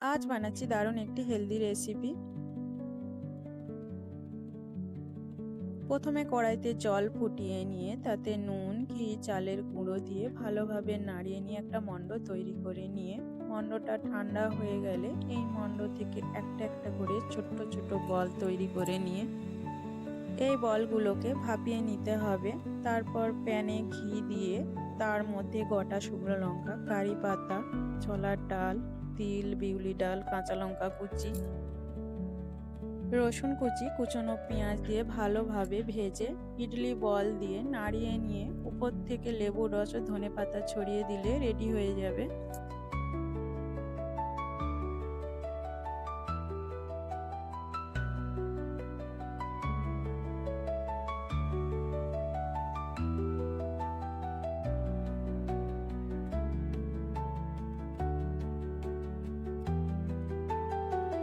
আজ বানাচ্ছি দারুণ একটি হেলদি রেসিপি। প্রথমে কড়াইতে জল ফুটিয়ে নিয়ে তাতে নুন, ঘি, চালের গুঁড়ো দিয়ে ভালোভাবে নাড়িয়ে নিয়ে একটা মণ্ড তৈরি করে নিয়ে মণ্ডটা ঠান্ডা হয়ে গেলে এই মণ্ড থেকে একটা একটা করে ছোট্ট ছোট বল তৈরি করে নিয়ে এই বলগুলোকে ভাপিয়ে নিতে হবে। তারপর প্যানে ঘি দিয়ে তার মধ্যে গোটা শুকনো লঙ্কা, কারি পাতা, ছোলার ডাল, তিল, বিউলি ডাল, কাঁচা লঙ্কা কুচি, রসুন কুচি, কুচনো পেঁয়াজ দিয়ে ভালোভাবে ভেজে ইডলি বল দিয়ে নাড়িয়ে নিয়ে উপর থেকে লেবুর রস ও ধনেপাতা ছড়িয়ে দিলে রেডি হয়ে যাবে।